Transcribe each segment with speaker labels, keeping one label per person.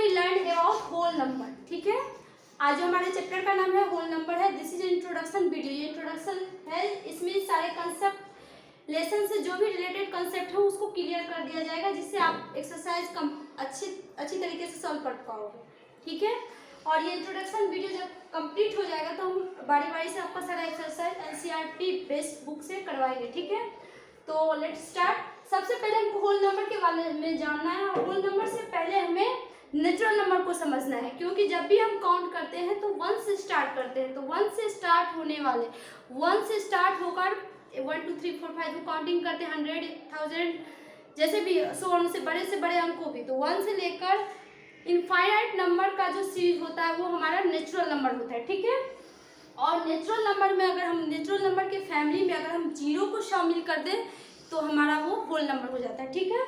Speaker 1: We learn about whole number. ठीक है, आज जो हमारे चैप्टर का नाम है होल नंबर है। दिस इज इंट्रोडक्शन वीडियो, ये इंट्रोडक्शन है। इसमें सारे कंसेप्ट लेसन से जो भी रिलेटेड कंसेप्ट है उसको क्लियर कर दिया जाएगा, जिससे आप एक्सरसाइज अच्छी तरीके से सॉल्व कर पाओगे। ठीक है, और ये इंट्रोडक्शन वीडियो जब कंप्लीट हो जाएगा तो हम बारी बारी से आपका सारा एक्सरसाइज एनसीईआरटी बेस्ड बुक से करवाएंगे। ठीक है, तो लेट्स स्टार्ट। सबसे पहले हमको होल नंबर के बारे में जानना है, और होल नंबर से पहले हमें नेचुरल नंबर को समझना है, क्योंकि जब भी हम काउंट करते हैं तो 1 से स्टार्ट करते हैं। तो 1 से स्टार्ट होने वाले 1 से स्टार्ट होकर 1 2 3 4 5 को काउंटिंग करते हैं, 100 1000 जैसे भी सो से बड़े अंकों भी। तो 1 से लेकर इनफाइनाइट नंबर का जो सीरीज होता है वो हमारा नेचुरल नंबर होता है। ठीक है, और नेचुरल नंबर में अगर हम नेचुरल नंबर के फैमिली में अगर हम 0 को शामिल कर दें तो हमारा वो होल नंबर हो जाता है। ठीक है,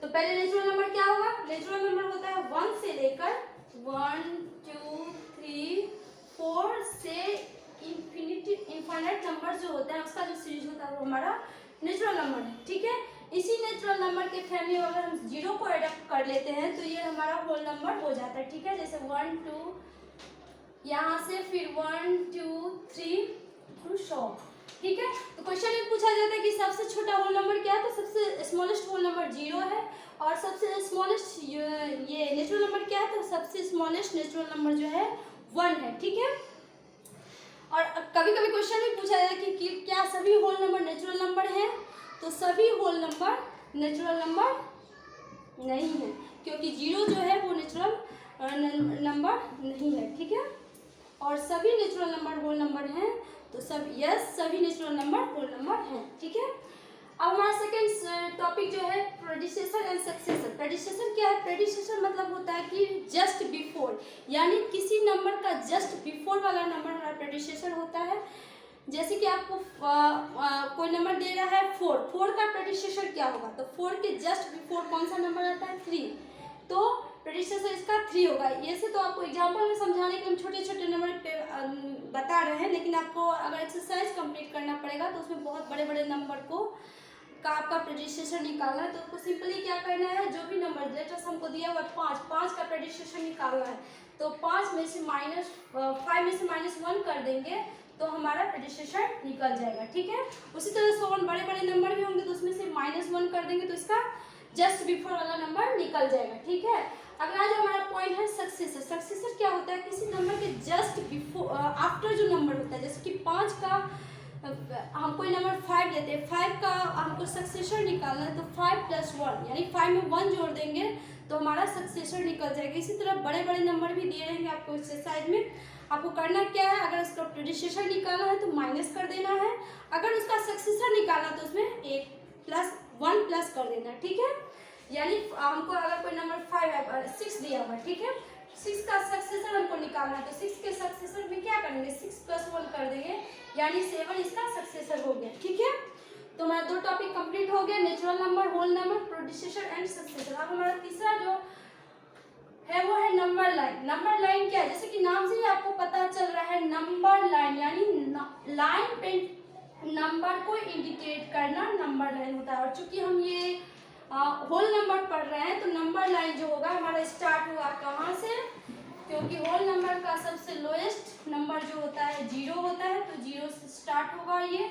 Speaker 1: तो पहले नेचुरल नंबर क्या होगा? नेचुरल नंबर होता है 1 से लेकर 1 2 3 4 से इनफाइनाइट नंबर जो होता है उसका जो सीरीज होता है वो हमारा नेचुरल नंबर है। ठीक है, इसी नेचुरल नंबर के फैमिली में अगर हम 0 को एडप्ट कर लेते हैं तो ये हमारा होल नंबर हो जाता है। ठीक है, जैसे 1 2 यहाँ से फिर 1 2 3 टू शो। ठीक है, तो क्वेश्चन में पूछा जाता है कि सबसे छोटा होल नंबर क्या है, तो सबसे स्मॉलेस्ट होल नंबर 0 है, और सबसे स्मॉलेस्ट ये नेचुरल नंबर क्या है, तो सबसे स्मॉलेस्ट नेचुरल नंबर जो है 1 है। ठीक है, और कभी कभी क्वेश्चन में पूछा जाता है कि क्या सभी होल नंबर नेचुरल नंबर हैं, तो सभी होल नंबर नेचुरल नंबर नहीं है, क्योंकि 0 जो है वो नेचुरल नंबर नहीं है। ठीक है, और सभी नेचुरल नंबर होल नंबर हैं, तो सभी नेचुरल नंबर होल नंबर हैं। ठीक है, अब हमारा सेकंड टॉपिक जो है प्रेडिसेसर एंड सक्सेसर। प्रेडिसेसर क्या है? प्रेडिसेसर मतलब होता है कि जस्ट बिफोर, यानी किसी नंबर का जस्ट बिफोर वाला नंबर हमारा प्रेडिसेसर होता है। जैसे कि आपको कोई नंबर दे रहा है 4 का प्रेडिसेसर क्या होगा, तो 4 के जस्ट बिफोर कौन सा नंबर आता है? 3, तो प्रेडिसेसर इसका 3 होगा। ऐसे तो आपको एग्जांपल में समझाने के लिए हम छोटे छोटे नंबर पे बता रहे हैं, लेकिन आपको अगर एक्सरसाइज कंप्लीट करना पड़ेगा तो उसमें बहुत बड़े बड़े नंबर का आपका प्रेडिसेसर निकालना है। तो आपको सिंपली क्या करना है, जो भी नंबर लेटेस्ट हमको दिया हुआ है 5 का प्रेडिसेसर निकालना है, तो 5 में से -5 में से -1 कर देंगे तो हमारा प्रेडिसेसर निकल जाएगा। ठीक है, उसी तरह से बड़े बड़े नंबर भी होंगे तो उसमें से -1 कर देंगे तो इसका जस्ट बिफोर वाला नंबर निकल जाएगा। ठीक है, अगला जो हमारा पॉइंट है सक्सेसर। सक्सेसर क्या होता है? किसी नंबर के जस्ट बिफोर आफ्टर जो नंबर होता है, जैसे कि 5 का हम कोई नंबर 5 लेते हैं, 5 का हमको सक्सेसर निकालना है, तो 5 + 1 यानी 5 में 1 जोड़ देंगे तो हमारा सक्सेसर निकल जाएगा। इसी तरह बड़े बड़े नंबर भी दिए रहेंगे आपको एक्सरसाइज में। आपको करना क्या है, अगर उसका प्रेडिसेसर निकालना है तो माइनस कर देना है, अगर उसका सक्सेसर निकालना तो उसमें 1 प्लस कर देना है। ठीक है, यानी हमको अगर कोई नंबर 6 दिया हुआ, ठीक है, 6 का सक्सेसर हमको निकालना है, तो 6 के सक्सेसर में क्या करेंगे, 6 + 1 कर देंगे, यानी 7 इसका सक्सेसर हो गया। ठीक है, तो हमारा 2 टॉपिक कंप्लीट हो गया, natural number, whole number, predecessor and successor. अब हमारा तीसरा जो है वो है नंबर लाइन। नंबर लाइन क्या है? जैसे कि नाम से ही आपको पता चल रहा है, नंबर लाइन यानी लाइन पे नंबर को इंडिकेट करना नंबर लाइन होता है। और चूंकि हम ये होल नंबर पढ़ रहे हैं तो नंबर लाइन जो होगा हमारा स्टार्ट हुआ कहाँ से, क्योंकि होल नंबर का सबसे लोएस्ट नंबर जो होता है 0 होता है, तो 0 से स्टार्ट होगा ये,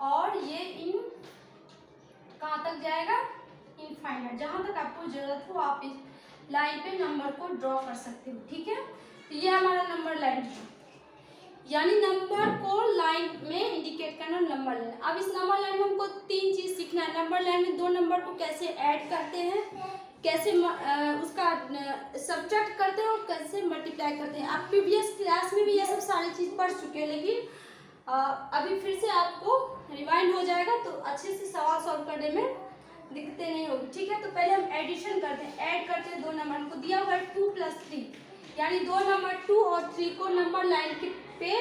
Speaker 1: और ये इन कहाँ तक जाएगा, इनफाइनाइट। जहाँ तक आपको जरूरत हो आप इस लाइन पे नंबर को ड्रॉ कर सकते हो। ठीक है, तो ये हमारा नंबर लाइन है, यानी नंबर को लाइन में इंडिकेट करना नंबर लाइन। अब इस नंबर लाइन में हमको 3 चीज सीखना है। नंबर लाइन में 2 नंबर को कैसे ऐड करते हैं, कैसे उसका सब्ट्रैक्ट करते हैं और कैसे मल्टीप्लाई करते हैं। आप प्रीवियस क्लास में भी ये सब सारी चीज पढ़ चुके हैं, लेकिन अभी फिर से आपको रिवाइंड हो जाएगा तो अच्छे से सवाल सॉल्व करने में दिक्कतें नहीं होगी। ठीक है, तो पहले हम एडिशन करते हैं, ऐड करते हैं 2 नंबर को। दिया हुआ है 2 + 3, यानी 2 नंबर 2 और 3 को नंबर लाइन के पे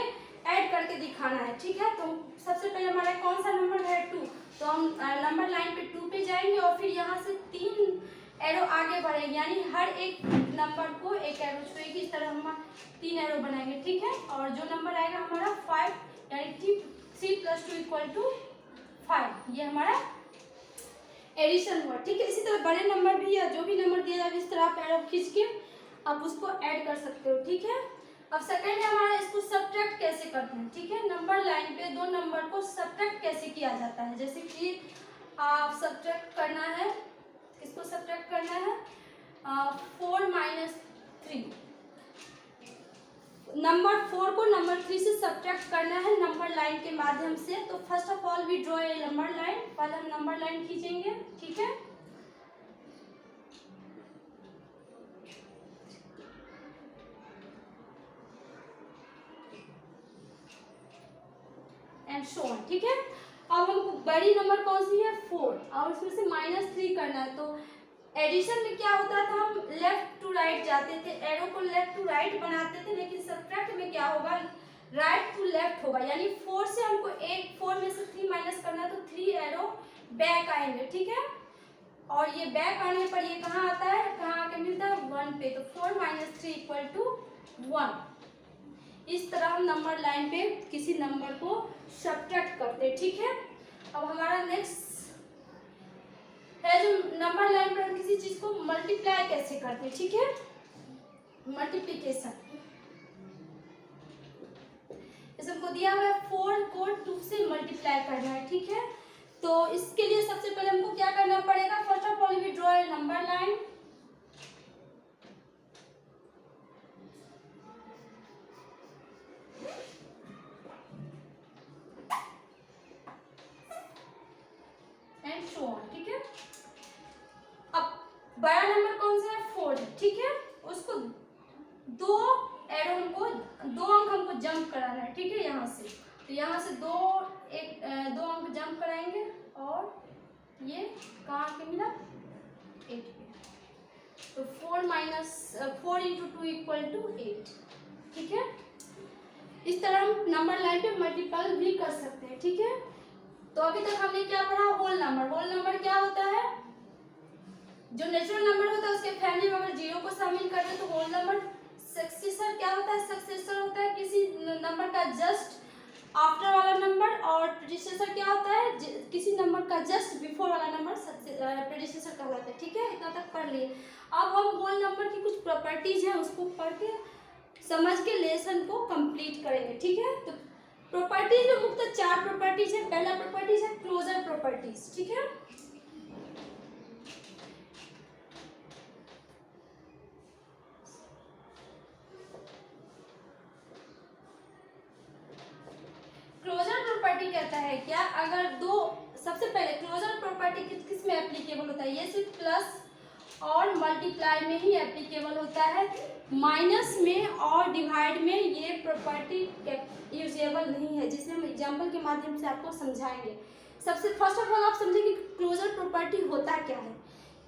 Speaker 1: ऐड करके दिखाना है। ठीक है, तो सबसे पहले हमारा कौन सा नंबर है 2, तो हम नंबर लाइन पे 2 पे जाएंगे और फिर यहाँ से 3 एरो आगे बढ़ेंगे, यानी हर एक नंबर को एक एरो छुएगी, इस तरह हम 3 एरो बनाएंगे। ठीक है, और जो नंबर आएगा हमारा 5, यानी 3 + 2 = 5, ये हमारा एडिशन हुआ। ठीक है, इसी तरह बड़े नंबर भी या जो भी नंबर दिया जाए इस तरह आप एरो खींच के आप उसको ऐड कर सकते हो, ठीक है। अब सेकंड है हमारा, इसको सब्ट्रैक्ट कैसे करते हैं, ठीक है। नंबर लाइन पे दो नंबर को सब्ट्रैक्ट कैसे किया जाता है, जैसे कि आप सब्ट्रैक्ट करना है, किसको सब्ट्रैक्ट करना है, 4 - 3, नंबर 4 को नंबर 3 से सब्ट्रैक्ट करना है नंबर लाइन के माध्यम से। तो first of all we draw a number line, पहले हम नंबर लाइन खींचेंगे, ठीक है। एंड सो ऑन, ठीक है। अब हमको बड़ी नंबर कौन सी है, 4, और उसमें से -3 करना है। तो एडिशन में क्या होता था, हम लेफ्ट टू राइट जाते थे, एरो को लेफ्ट टू राइट बनाते थे, लेकिन सब्ट्रैक्ट में क्या होगा, राइट टू लेफ्ट होगा। यानी 4 से हमको 4 में से 3 माइनस करना है, तो 3 एरो बैक आएंगे, ठीक है। और ये बैक आने पर ये कहाँ आता है, कहाँ आके मिलता है, 1 पे। तो 4 - 3 = 1। इस तरह हम नंबर लाइन पे किसी नंबर को सब्ट्रैक्ट करते हैं, ठीक है। अब हमारा नेक्स्ट है जो नंबर लाइन पर हम किसी चीज को मल्टीप्लाई कैसे करते हैं, ठीक है। मल्टीप्लिकेशन, इस हमको दिया हुआ है 4 को 2 से मल्टीप्लाई करना है, ठीक है। तो इसके लिए सबसे पहले हमको क्या करना पड़ेगा, first of all we draw a number line, and so on, ठीक है। अब बड़ा नंबर कौन सा है, 4 है, ठीक है। उसको 2 एरो हमको 2 अंक हमको जंप कराना है, ठीक है, यहाँ से। तो यहाँ से 2 अंक जंप कराएंगे और ये कहाँ के मिला, 8 पे। तो 4 × 2 = 8, ठीक है। इस तरह हम नंबर लाइन पे मल्टीपल भी कर सकते हैं, ठीक है। तो अभी तक हमने क्या पढ़ा, होल नंबर। होल नंबर क्या होता है, जो नेचुरल नंबर होता है उसके फैमिली में अगर 0 को शामिल कर दे तो होल नंबर। सक्सेसर क्या होता है, सक्सेसर होता है किसी नंबर का जस्ट आफ्टर वाला नंबर, और प्रेडिसेसर क्या होता है, किसी नंबर का जस्ट बिफोर वाला नंबर प्रेडिसेसर कहलाता है, ठीक है। इतना तक पढ़ लिए। अब हम होल नंबर की कुछ प्रॉपर्टीज हैं उसको पढ़ के समझ के लेसन को कंप्लीट करेंगे, ठीक है। तो प्रॉपर्टीज में मुख्यतः 4 प्रॉपर्टीज है। पहला प्रॉपर्टीज है क्लोजर प्रॉपर्टीज, ठीक है। क्लोजर प्रॉपर्टी कहता है क्या, अगर दो, सबसे पहले क्लोजर प्रॉपर्टी किस में एप्लीकेबल होता है, ये सिर्फ प्लस और मल्टीप्लाई में ही एप्लीकेबल होता है, माइनस में और डिवाइड में ये प्रॉपर्टी यूजेबल नहीं है, जिसे हम एग्जांपल के माध्यम से आपको समझाएंगे। सबसे फर्स्ट ऑफ ऑल आप समझें कि क्लोजर प्रॉपर्टी होता क्या है।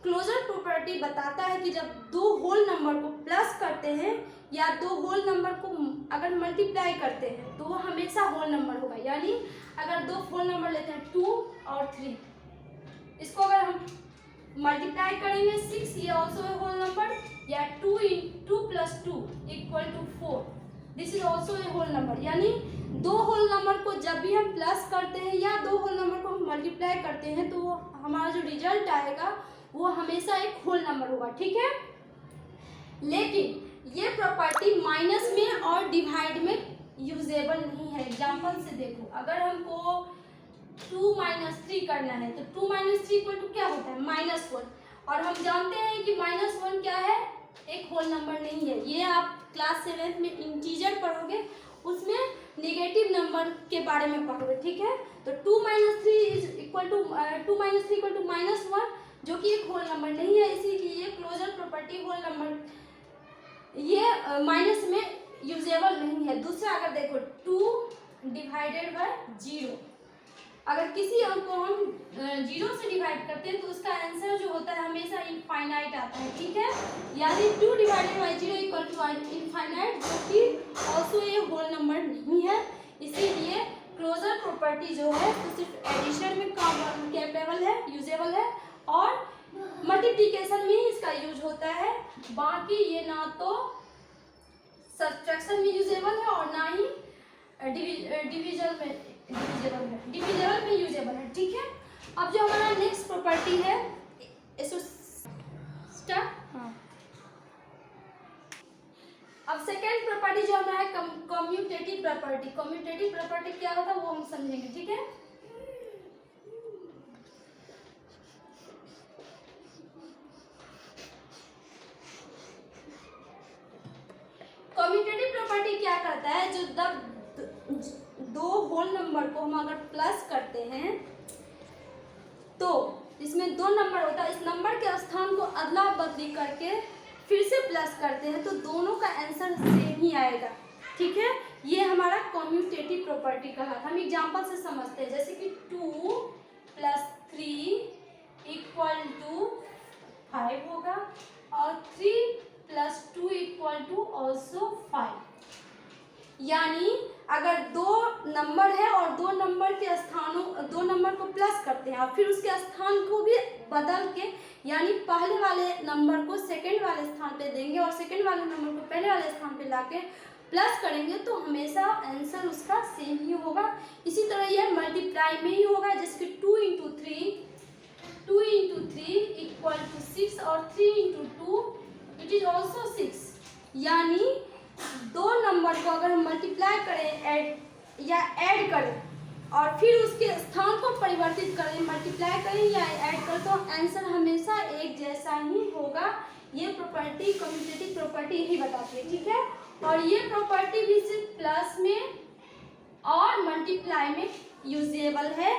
Speaker 1: क्लोजर प्रॉपर्टी बताता है कि जब 2 होल नंबर को प्लस करते हैं या 2 होल नंबर को अगर मल्टीप्लाई करते हैं तो वो हमेशा होल नंबर होगा। यानी अगर 2 होल नंबर लेते हैं 2 और 3, इसको अगर हम मल्टीप्लाई करेंगे 6, ये ऑल्सो ए होल नंबर, या 2 + 2 = 4, this is also a whole number. यानी 2 होल नंबर को जब भी हम प्लस करते हैं या 2 होल नंबर को हम मल्टीप्लाई करते हैं तो हमारा जो रिजल्ट आएगा वो हमेशा एक होल नंबर होगा, ठीक है। लेकिन ये प्रॉपर्टी माइनस में और डिवाइड में यूजेबल नहीं है। एग्जांपल से देखो, अगर हमको 2 - 3 करना है तो 2 - 3 = क्या होता है, -1। और हम जानते हैं कि -1 क्या है, एक होल नंबर नहीं है। ये आप क्लास 7 में इंटीजर पढ़ोगे, उसमें नेगेटिव नंबर के बारे में पढ़ोगे, ठीक है। तो 2 - 3 = -1, जो कि एक होल नंबर नहीं है, इसीलिए क्लोजर प्रॉपर्टी होल नंबर ये माइनस में यूजेबल नहीं है। दूसरा अगर देखो 2 / 0, अगर किसी अंक को हम 0 से डिवाइड करते हैं तो उसका आंसर जो होता है हमेशा इनफाइनाइट आता है, ठीक है। यानी 2 / 0 = इनफाइनाइट, जो कि ऑल्सो ये होल नंबर नहीं है। इसीलिए क्लोजर प्रॉपर्टी जो है तो सिर्फ एडिशन में कैपेबल है, यूजेबल है, और मल्टीप्लिकेशन में ही इसका यूज होता है। बाकी ये ना तो सब्ट्रैक्शन में यूजेबल है और ना ही डिविजन में यूजेबल है, ठीक है। अब जो हमारा नेक्स्ट प्रॉपर्टी है, इसको स्टार्ट, हाँ, अब सेकेंड प्रॉपर्टी जो हमारा है कम्यूटेटिव प्रॉपर्टी। कम्यूटेटिव प्रॉपर्टी क्या होता है वो हम समझेंगे, ठीक है। कम्यूटेटिव प्रॉपर्टी क्या करता है, जो दो होल नंबर को हम अगर प्लस करते हैं तो इसमें दो नंबर होता है, इस नंबर के स्थान को अदला बदली करके फिर से प्लस करते हैं तो दोनों का आंसर सेम ही आएगा, ठीक है। ये हमारा कम्यूटेटिव प्रॉपर्टी का है। हम एग्जांपल से समझते हैं, जैसे कि 2 + 3 = 5 होगा और 3 + 2 = 5। यानी अगर दो नंबर है और दो नंबर को प्लस करते हैं और फिर उसके स्थान को भी बदल के, यानी पहले वाले नंबर को सेकंड वाले स्थान पे देंगे और सेकंड वाले नंबर को पहले वाले स्थान पे लाके प्लस करेंगे तो हमेशा आंसर उसका सेम ही होगा। इसी तरह यह मल्टीप्लाई में ही होगा, जैसे कि 2 × 3 = 6 और 3 × 2 = 6। यानी दो नंबर को अगर हम मल्टीप्लाई करें ऐड करें और फिर उसके स्थान को परिवर्तित करें, मल्टीप्लाई करें या ऐड करें तो आंसर हमेशा एक जैसा ही होगा। ये प्रॉपर्टी कम्यूटेटिव प्रॉपर्टी यही बताती है, ठीक है। और ये प्रॉपर्टी भी सिर्फ प्लस में और मल्टीप्लाई में यूजेबल है,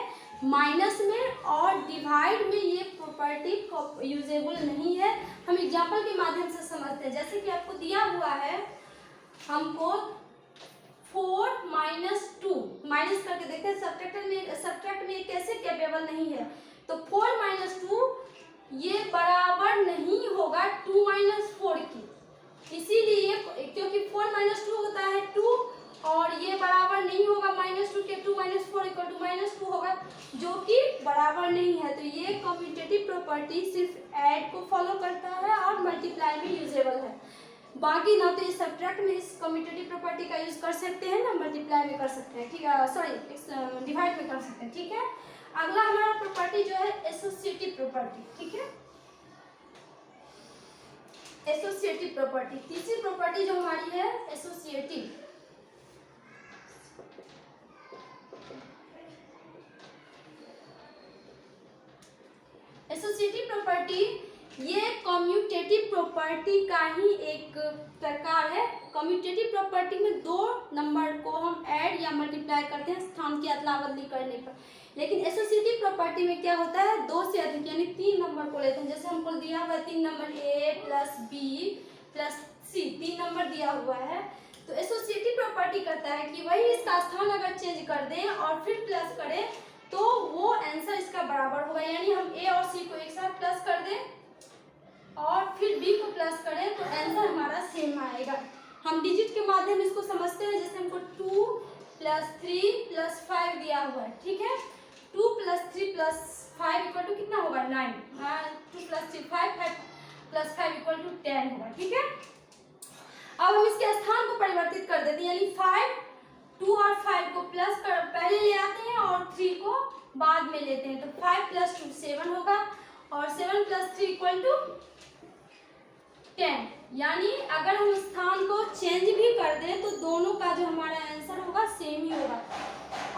Speaker 1: माइनस में और डिवाइड में ये प्रॉपर्टी यूजेबल नहीं है। हम एग्जाम्पल के माध्यम से समझते हैं, जैसे कि आपको दिया हुआ है, हमको 4 - 2 माइनस करके देखते हैं, सब्ट्रैक्ट में कैसे कैपेबल नहीं है। तो 4 - 2 ये बराबर नहीं होगा 2 - 4 की, इसीलिए क्योंकि 4 - 2 होता है 2 और ये बराबर नहीं होगा -2 के। 2 - 4 = -2 होगा, जो कि बराबर नहीं है। तो ये कम्यूटेटिव प्रॉपर्टी सिर्फ ऐड को फॉलो करता है और मल्टीप्लाई में यूजेबल है, बाकी ना तो इस सब्ट्रैक्ट में इस कम्यूटेटिव प्रॉपर्टी का यूज कर सकते हैं ना मल्टीप्लाई में कर सकते हैं, ठीक है, सॉरी डिवाइड में कर सकते हैं, ठीक है। अगला हमारा प्रॉपर्टी जो है एसोसिएटिव प्रॉपर्टी, ठीक है। एसोसिएटिव प्रॉपर्टी, तीसरी प्रॉपर्टी जो हमारी है एसोसिएटिव। एसोसिएटिव प्रॉपर्टी ये कम्यूटेटिव प्रॉपर्टी का ही एक प्रकार है। कम्यूटेटिव प्रॉपर्टी में दो नंबर को हम ऐड या मल्टीप्लाई करते हैं स्थान की अदला बदली करने पर, लेकिन एसोसिएटिव प्रॉपर्टी में क्या होता है, दो से अधिक यानी 3 नंबर को लेते हैं। जैसे हमको दिया हुआ है 3 number A + B + C, 3 number दिया हुआ है। तो एसोसिएटिव प्रॉपर्टी कहता है कि वही इसका स्थान अगर चेंज कर दें और फिर प्लस करें तो वो आंसर इसका बराबर होगा। यानी हम A और C को एक साथ प्लस कर दें और फिर B को प्लस करें तो आंसर हमारा सेम आएगा। हम डिजिट के माध्यम इसको समझते हैं, जैसे हमको 2 + 3 + 5 दिया हुआ है, ठीक है। 2 + 3 + 5 = कितना होगा 9। 2 + 3 5 + 5 = 10 होगा, ठीक है। अब हम इसके स्थान को परिवर्तित कर देते हैं, यानी 5 2 और 5 को प्लस कर पहले ले आते हैं और 3 को बाद में लेते हैं। तो 5 + 2 7 होगा और 7 + 3 = 10। यानी अगर हम स्थान को चेंज भी कर दें तो दोनों का जो हमारा आंसर होगा सेम ही होगा।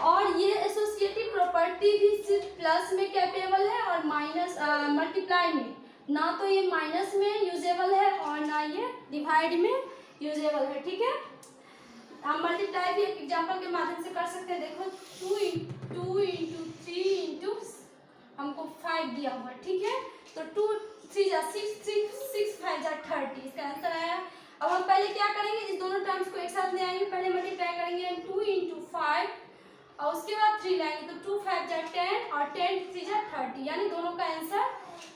Speaker 1: और ये एसोसिएटिव प्रॉपर्टी भी सिर्फ प्लस में कैपेबल है और माइनस मल्टीप्लाई में, ना तो ये माइनस में यूजेबल है और ना ये डिवाइड में यूजेबल है, ठीक है। हम मल्टीप्लाई भी एक एग्जांपल के माध्यम से कर सकते हैं। देखो 2 × 3 हमको 5 दिया हुआ, ठीक है। तो 2 3 जा 6 5 जा 30, इसका आंसर आया। अब हम पहले क्या करेंगे, इस दोनों टर्म्स को एक साथ ले आएंगे, पहले मल्टीप्लाई करेंगे 2 × 5 और उसके बाद 3 लाएंगे तो 2 5 जा 10 और 10 3 जा 30, यानी दोनों का आंसर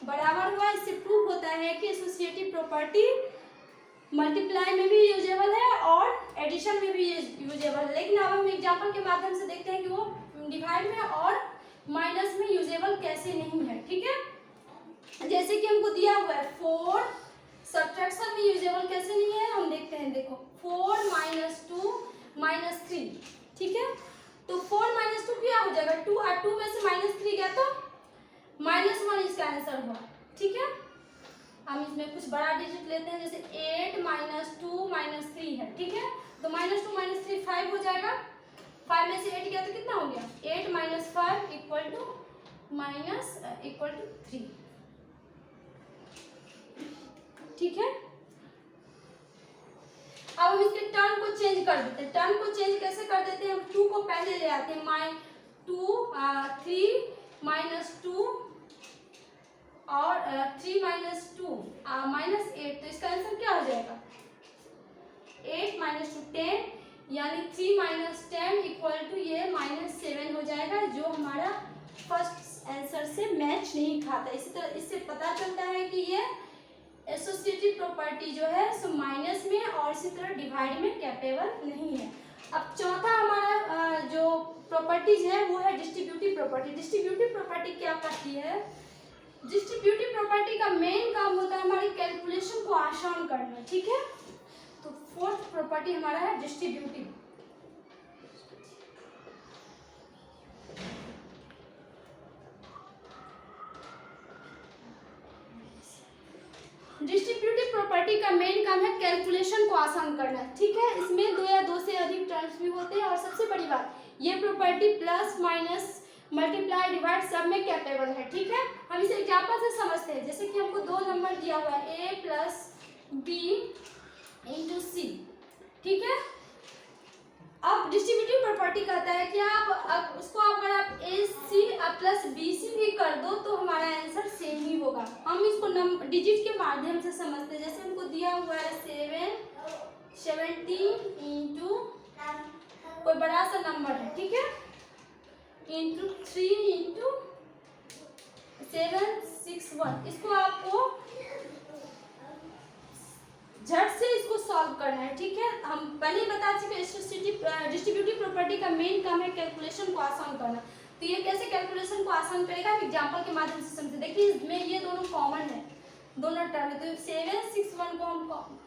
Speaker 1: बराबर हुआ। इससे प्रूव होता है कि एसोसिएटिव प्रॉपर्टी मल्टीप्लाई में भी यूजेबल है और एडिशन में भी यूजेबल है। लेकिन अब हम एग्जांपल के माध्यम से देखते हैं कि वो डिवाइड में और माइनस में यूजेबल कैसे नहीं है, ठीक है। जैसे कि हमको दिया हुआ है 4 सब्ट्रैक्शन में यूजेबल कैसे नहीं है, हम देखते हैं। देखो 4 - 2 - 3, ठीक है। तो 4 - 2 क्या हो जाएगा, 2 और 2 में से -3 गया तो -1 इसका आंसर हुआ, ठीक है। हम इसमें कुछ बड़ा डिजिट लेते हैं, जैसे 8 - 2 - 3 ठीक है। तो -2 - 3 5 हो जाएगा, 5 में से 8 गया तो कितना हो गया, 8 - 5 इक्वल टू 3, ठीक है। अब हम इसके टर्म को चेंज कर देते हैं। टर्म को चेंज कैसे कर देते हैं, हम 2 को पहले ले आते हैं, 3 - 2 और 3 - 2 -8, तो इसका आंसर क्या हो जाएगा, 8 - 2 10, यानी 3 - 10 इक्वल टू ये -7 हो जाएगा, जो हमारा फर्स्ट आंसर से मैच नहीं खाता। इसी तरह इससे पता चलता है कि ये एसोसिएटिव प्रॉपर्टी जो है सो माइनस में और इसी तरह डिवाइड में कैपेबल नहीं है। अब चौथा हमारा जो प्रॉपर्टीज है वो है डिस्ट्रीब्यूटिव प्रॉपर्टी। डिस्ट्रीब्यूटिव प्रॉपर्टी क्या कहती है, डिस्ट्रीब्यूटिव प्रॉपर्टी का मेन काम होता है हमारी कैलकुलेशन को आसान करना, ठीक है। तो फोर्थ प्रॉपर्टी हमारा है डिस्ट्रीब्यूटिव। डिस्ट्रीब्यूटिव प्रॉपर्टी का मेन काम है कैलकुलेशन को आसान करना, ठीक है। इसमें 2 या 2 से अधिक टर्म्स भी होते हैं, और सबसे बड़ी बात ये property plus minus multiply divide सब में कैपेबल है, ठीक है। हम इसे एग्जांपल से समझते हैं, जैसे कि हमको 2 नंबर दिया हुआ है a + b × c, ठीक है। अब डिस्ट्रीब्यूटिव प्रॉपर्टी कहता है कि आप उसको अगर आप AC + BC भी कर दो तो हमारा आंसर सेम ही होगा। हम इसको डिजिट के माध्यम से समझते हैं, जैसे हमको दिया हुआ है 17 इंटू कोई बड़ा सा नंबर है, ठीक है, इंटू 3 इंटू 761। इसको आपको झट से इसको सॉल्व करना है, ठीक है। हम पहले ही बता चुके डिस्ट्रीब्यूटिव प्रॉपर्टी का मेन काम है कैलकुलेशन को आसान करना। तो ये कैसे कैलकुलेशन को आसान करेगा, हम एग्जांपल के माध्यम से समझते। देखिए इसमें ये दोनों कॉमन है, दोनों टर्म है, तो 761 को हम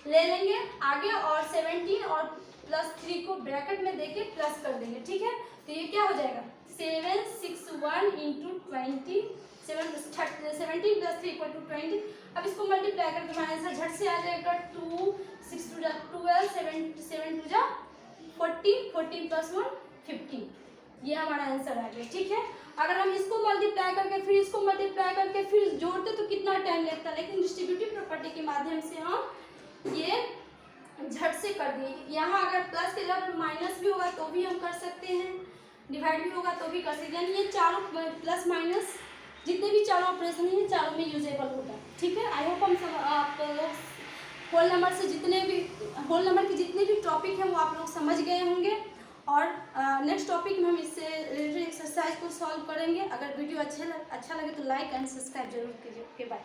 Speaker 1: ले लेंगे आगे, और 17 और +3 को ब्रैकेट में देके प्लस कर देंगे, ठीक है। तो ये क्या हो जाएगा, 761 × 20, 17 + 3 = 20। अब इसको मल्टीप्लाई करके हमारा आंसर झट से आ जाएगा, 2 6 2 12 7 7 2 14 14 + 1 15। ये हमारा आंसर आ गया, ठीक है। अगर हम इसको मल्टीप्लाई करके फिर इसको मल्टीप्लाई करके फिर जोड़ते तो कितना टाइम लगता है, लेकिन डिस्ट्रीब्यूटिव प्रॉपर्टी के माध्यम से हम ये झट से कर दिए। यहाँ अगर प्लस के जगह माइनस भी होगा तो भी हम कर सकते हैं, डिवाइड भी होगा तो भी कर सकते हैं, यानी ये चारों प्लस माइनस जितने भी चारों ऑपरेशन हैं चारों में यूजेबल होगा, ठीक है। आई होप हम सब आप लोग होल नंबर के जितने भी टॉपिक हैं वो आप लोग समझ गए होंगे, और नेक्स्ट टॉपिक में हम इससे रिलेटेड एक्सरसाइज को सॉल्व करेंगे। अगर वीडियो अच्छा लगे तो लाइक एंड सब्सक्राइब जरूर कीजिए। Okay bye.